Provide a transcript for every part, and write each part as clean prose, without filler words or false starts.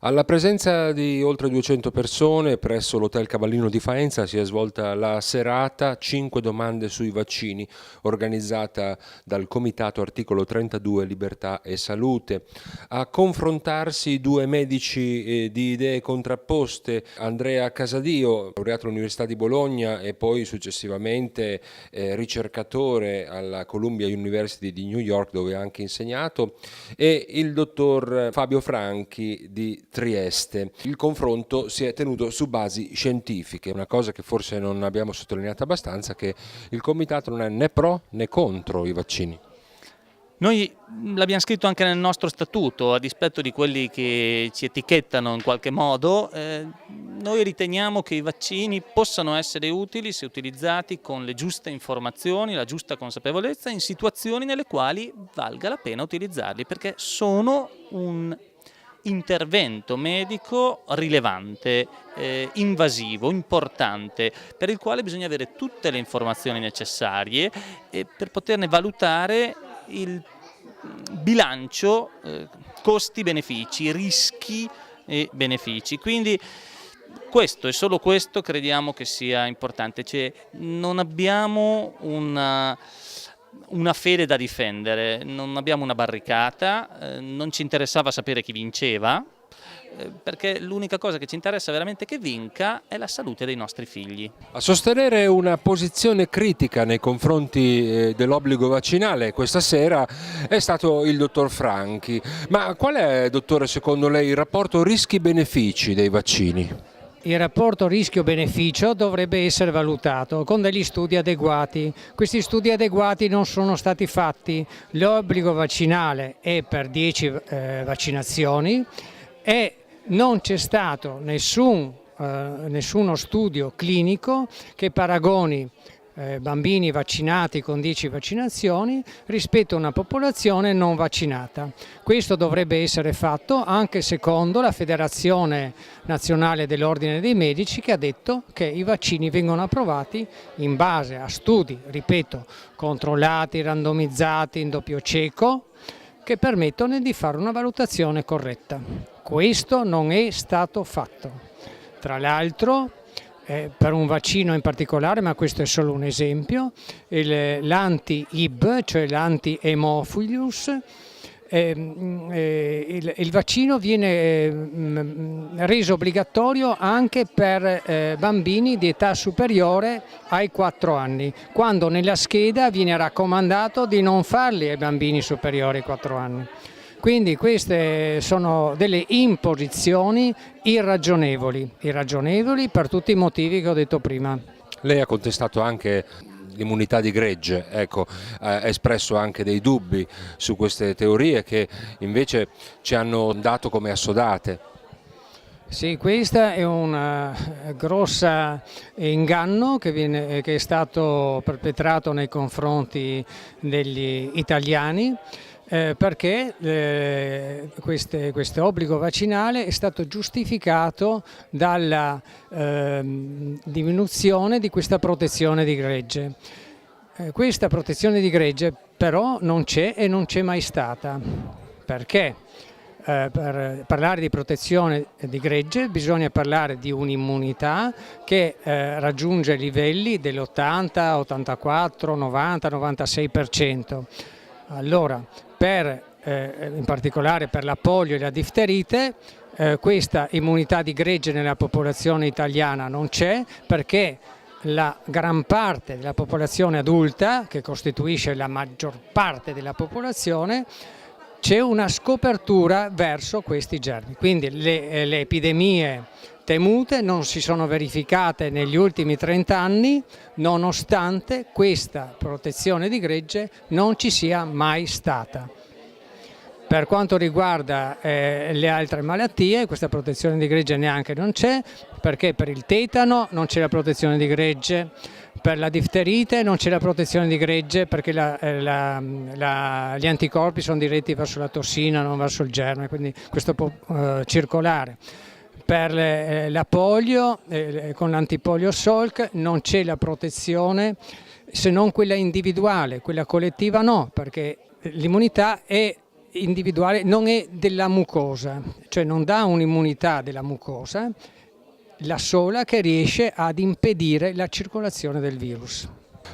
Alla presenza di oltre 200 persone presso l'Hotel Cavallino di Faenza si è svolta la serata 5 domande sui vaccini, organizzata dal Comitato Articolo 32 Libertà e Salute. A confrontarsi due medici di idee contrapposte, Andrea Casadio, laureato all'Università di Bologna e poi successivamente ricercatore alla Columbia University di New York, dove ha anche insegnato, e il dottor Fabio Franchi di Trieste. Il confronto si è tenuto su basi scientifiche, una cosa che forse non abbiamo sottolineato abbastanza, che il comitato non è né pro né contro i vaccini. Noi l'abbiamo scritto anche nel nostro statuto, a dispetto di quelli che ci etichettano in qualche modo, noi riteniamo che i vaccini possano essere utili se utilizzati con le giuste informazioni, la giusta consapevolezza in situazioni nelle quali valga la pena utilizzarli, perché sono un intervento medico rilevante, invasivo, importante, per il quale bisogna avere tutte le informazioni necessarie per poterne valutare il bilancio costi-benefici, rischi e benefici. Quindi questo e solo questo crediamo che sia importante, cioè non abbiamo una fede da difendere, non abbiamo una barricata, non ci interessava sapere chi vinceva, perché l'unica cosa che ci interessa veramente che vinca è la salute dei nostri figli. A sostenere una posizione critica nei confronti dell'obbligo vaccinale questa sera è stato il dottor Franchi. Ma qual è, dottore, secondo lei il rapporto rischi-benefici dei vaccini? Il rapporto rischio-beneficio dovrebbe essere valutato con degli studi adeguati. Questi studi adeguati non sono stati fatti. L'obbligo vaccinale è per 10 vaccinazioni e non c'è stato nessuno studio clinico che paragoni bambini vaccinati con 10 vaccinazioni rispetto a una popolazione non vaccinata. Questo dovrebbe essere fatto anche secondo la Federazione Nazionale dell'Ordine dei Medici, che ha detto che i vaccini vengono approvati in base a studi, ripeto, controllati, randomizzati in doppio cieco, che permettono di fare una valutazione corretta. Questo non è stato fatto. Tra l'altro, per un vaccino in particolare, ma questo è solo un esempio, l'anti-Ib, cioè l'anti-Haemophilus, il vaccino viene reso obbligatorio anche per bambini di età superiore ai 4 anni, quando nella scheda viene raccomandato di non farli ai bambini superiori ai 4 anni. Quindi queste sono delle imposizioni irragionevoli per tutti i motivi che ho detto prima. Lei ha contestato anche l'immunità di gregge, ecco, ha espresso anche dei dubbi su queste teorie che invece ci hanno dato come assodate. Sì, questa è un grosso inganno che è stato perpetrato nei confronti degli italiani. Perché questo obbligo vaccinale è stato giustificato dalla diminuzione di questa protezione di gregge. Questa protezione di gregge però non c'è e non c'è mai stata. Perché? Per parlare di protezione di gregge bisogna parlare di un'immunità che raggiunge livelli dell'80, 84, 90, 96%. Allora, in particolare per la polio e la difterite, questa immunità di gregge nella popolazione italiana non c'è, perché la gran parte della popolazione adulta, che costituisce la maggior parte della popolazione, c'è una scopertura verso questi germi. Quindi le epidemie temute non si sono verificate negli ultimi 30 anni, nonostante questa protezione di gregge non ci sia mai stata. Per quanto riguarda le altre malattie, questa protezione di gregge neanche non c'è, perché per il tetano non c'è la protezione di gregge, per la difterite non c'è la protezione di gregge, perché gli anticorpi sono diretti verso la tossina, non verso il germe, quindi questo può circolare. Per la polio, con l'antipolio Salk, non c'è la protezione se non quella individuale, quella collettiva no, perché l'immunità è individuale, non è della mucosa, cioè non dà un'immunità della mucosa, la sola che riesce ad impedire la circolazione del virus.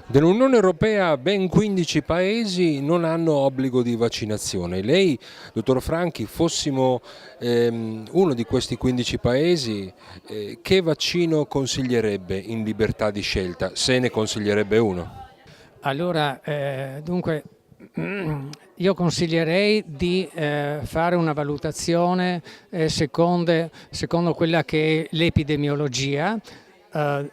Nell'Unione Europea ben 15 paesi non hanno obbligo di vaccinazione. Lei, dottor Franchi, fossimo uno di questi 15 paesi, che vaccino consiglierebbe in libertà di scelta, se ne consiglierebbe uno? Allora, dunque, io consiglierei di fare una valutazione secondo quella che è l'epidemiologia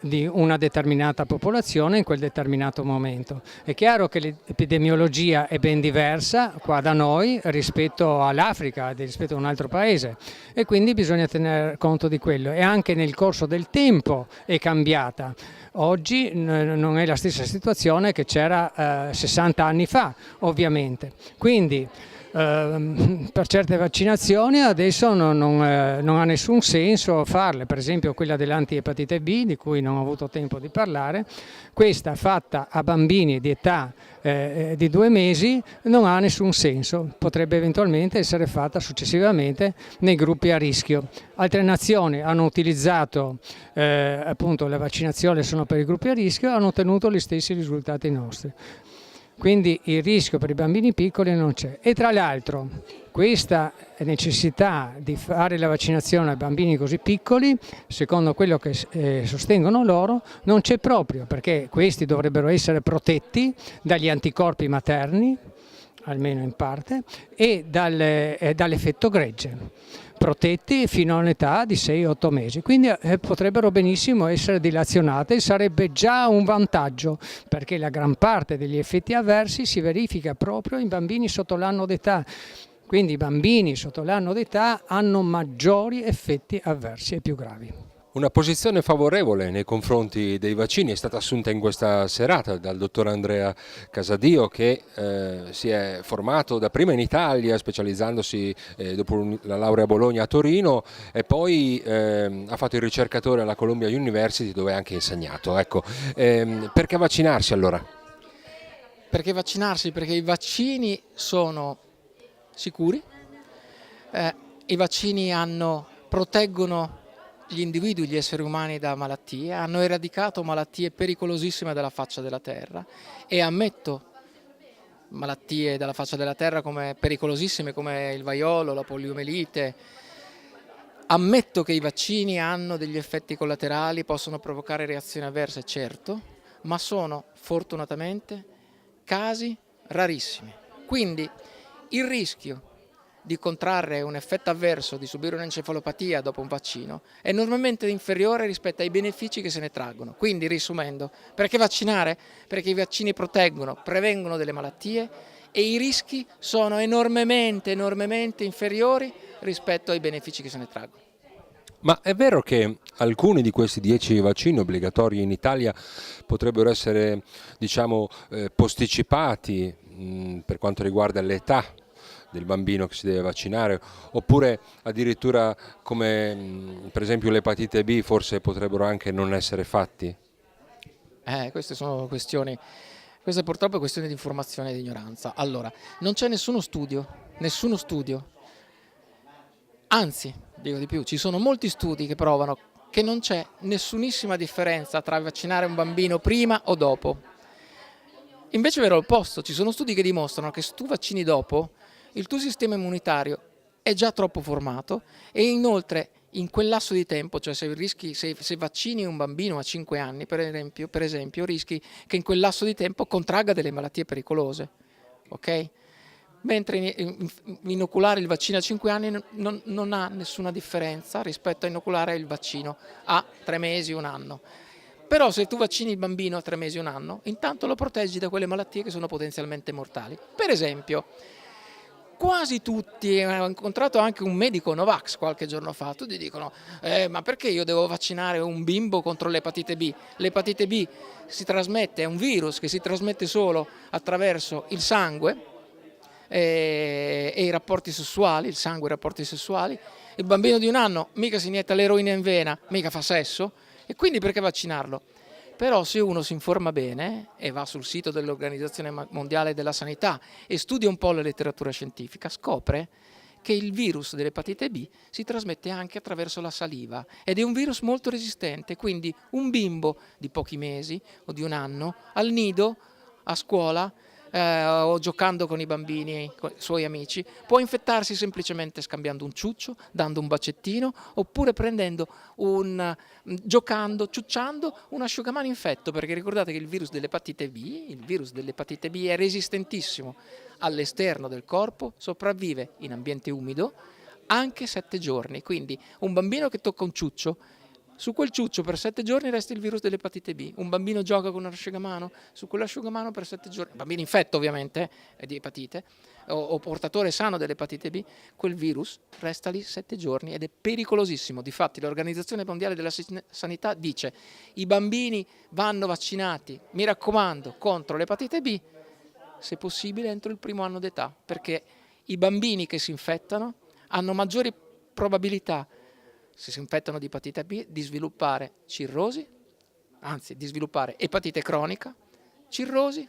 di una determinata popolazione in quel determinato momento. È chiaro che l'epidemiologia è ben diversa qua da noi rispetto all'Africa, rispetto a un altro paese, e quindi bisogna tener conto di quello, e anche nel corso del tempo è cambiata. Oggi non è la stessa situazione che c'era 60 anni fa, ovviamente. Quindi per certe vaccinazioni adesso non ha nessun senso farle, per esempio quella dell'antiepatite B, di cui non ho avuto tempo di parlare. Questa fatta a bambini di età di 2 mesi non ha nessun senso, potrebbe eventualmente essere fatta successivamente nei gruppi a rischio. Altre nazioni hanno utilizzato appunto la vaccinazione solo per i gruppi a rischio e hanno ottenuto gli stessi risultati nostri. Quindi il rischio per i bambini piccoli non c'è. E tra l'altro questa necessità di fare la vaccinazione ai bambini così piccoli, secondo quello che sostengono loro, non c'è proprio, perché questi dovrebbero essere protetti dagli anticorpi materni, almeno in parte, e dall'effetto gregge, protetti fino all'età di 6-8 mesi, quindi potrebbero benissimo essere dilazionate e sarebbe già un vantaggio, perché la gran parte degli effetti avversi si verifica proprio in bambini sotto l'anno d'età, quindi i bambini sotto l'anno d'età hanno maggiori effetti avversi e più gravi. Una posizione favorevole nei confronti dei vaccini è stata assunta in questa serata dal dottor Andrea Casadio, che si è formato dapprima in Italia, specializzandosi dopo la laurea a Bologna a Torino, e poi ha fatto il ricercatore alla Columbia University, dove ha anche insegnato. Ecco, perché vaccinarsi allora? Perché vaccinarsi? Perché i vaccini sono sicuri, i vaccini proteggono gli individui, gli esseri umani da malattie, hanno eradicato malattie pericolosissime dalla faccia della terra, e ammetto malattie dalla faccia della terra come pericolosissime come il vaiolo, la poliomelite. Ammetto che i vaccini hanno degli effetti collaterali, possono provocare reazioni avverse, certo, ma sono fortunatamente casi rarissimi. Quindi il rischio di contrarre un effetto avverso, di subire un'encefalopatia dopo un vaccino, è enormemente inferiore rispetto ai benefici che se ne traggono. Quindi, riassumendo, perché vaccinare? Perché i vaccini proteggono, prevengono delle malattie, e i rischi sono enormemente inferiori rispetto ai benefici che se ne traggono. Ma è vero che alcuni di questi 10 vaccini obbligatori in Italia potrebbero essere, diciamo, posticipati per quanto riguarda l'età del bambino che si deve vaccinare, oppure addirittura, come per esempio l'epatite B, forse potrebbero anche non essere fatti? Queste sono questioni, questa purtroppo è questione di informazione e di ignoranza. Allora, non c'è nessuno studio, anzi, dico di più, ci sono molti studi che provano che non c'è nessunissima differenza tra vaccinare un bambino prima o dopo. Invece è vero l'opposto, ci sono studi che dimostrano che se tu vaccini dopo, il tuo sistema immunitario è già troppo formato, e inoltre in quel lasso di tempo, cioè se vaccini un bambino a 5 anni per esempio, rischi che in quel lasso di tempo contragga delle malattie pericolose, ok? Mentre inoculare il vaccino a 5 anni non ha nessuna differenza rispetto a inoculare il vaccino a 3 mesi, 1 anno. Però se tu vaccini il bambino a 3 mesi, 1 anno, intanto lo proteggi da quelle malattie che sono potenzialmente mortali. Per esempio, quasi tutti, ho incontrato anche un medico Novax qualche giorno fa, tutti dicono ma perché io devo vaccinare un bimbo contro l'epatite B? L'epatite B si trasmette, è un virus che si trasmette solo attraverso il sangue e i rapporti sessuali, il sangue e i rapporti sessuali. Il bambino di 1 anno mica si inietta l'eroina in vena, mica fa sesso, e quindi perché vaccinarlo? Però se uno si informa bene e va sul sito dell'Organizzazione Mondiale della Sanità e studia un po' la letteratura scientifica, scopre che il virus dell'epatite B si trasmette anche attraverso la saliva ed è un virus molto resistente, quindi un bimbo di pochi mesi o di un anno al nido, a scuola o giocando con i bambini, con i suoi amici, può infettarsi semplicemente scambiando un ciuccio, dando un bacettino oppure giocando, ciucciando un asciugamano infetto, perché ricordate che il virus dell'epatite B è resistentissimo all'esterno del corpo, sopravvive in ambiente umido anche 7 giorni, quindi un bambino che tocca un ciuccio, su quel ciuccio per 7 giorni resta il virus dell'epatite B. Un bambino gioca con un asciugamano, su quell'asciugamano per 7 giorni, bambino infetto ovviamente di epatite o portatore sano dell'epatite B, quel virus resta lì 7 giorni ed è pericolosissimo. Difatti l'Organizzazione Mondiale della Sanità dice: i bambini vanno vaccinati, mi raccomando, contro l'epatite B, se possibile entro il primo anno d'età, perché i bambini che si infettano hanno maggiori probabilità, se si infettano di epatite B, di sviluppare cirrosi, anzi di sviluppare epatite cronica, cirrosi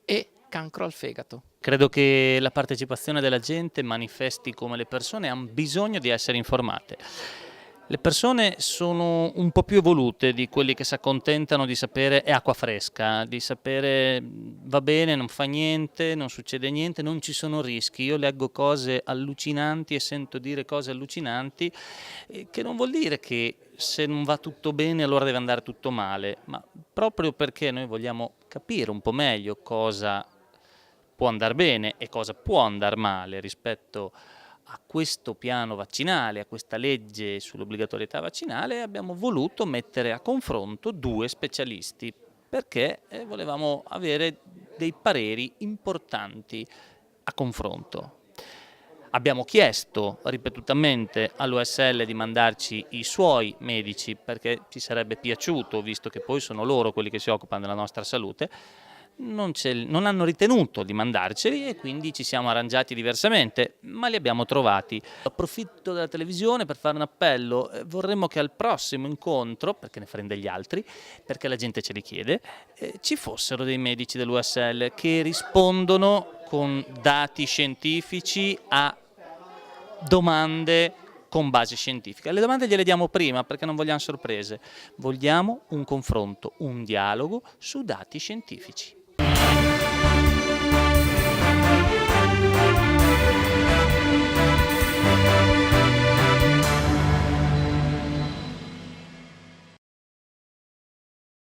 e cancro al fegato. Credo che la partecipazione della gente manifesti come le persone hanno bisogno di essere informate. Le persone sono un po' più evolute di quelli che si accontentano di sapere è acqua fresca, di sapere va bene, non fa niente, non succede niente, non ci sono rischi. Io leggo cose allucinanti e sento dire cose allucinanti, che non vuol dire che se non va tutto bene allora deve andare tutto male, ma proprio perché noi vogliamo capire un po' meglio cosa può andare bene e cosa può andare male rispetto a questo piano vaccinale, a questa legge sull'obbligatorietà vaccinale, abbiamo voluto mettere a confronto 2 specialisti perché volevamo avere dei pareri importanti a confronto. Abbiamo chiesto ripetutamente all'OSL di mandarci i suoi medici perché ci sarebbe piaciuto, visto che poi sono loro quelli che si occupano della nostra salute. Non hanno ritenuto di mandarceli e quindi ci siamo arrangiati diversamente, ma li abbiamo trovati. Approfitto della televisione per fare un appello: vorremmo che al prossimo incontro, perché ne faremo degli altri, perché la gente ce li chiede, ci fossero dei medici dell'USL che rispondono con dati scientifici a domande con base scientifica. Le domande gliele diamo prima perché non vogliamo sorprese, vogliamo un confronto, un dialogo su dati scientifici.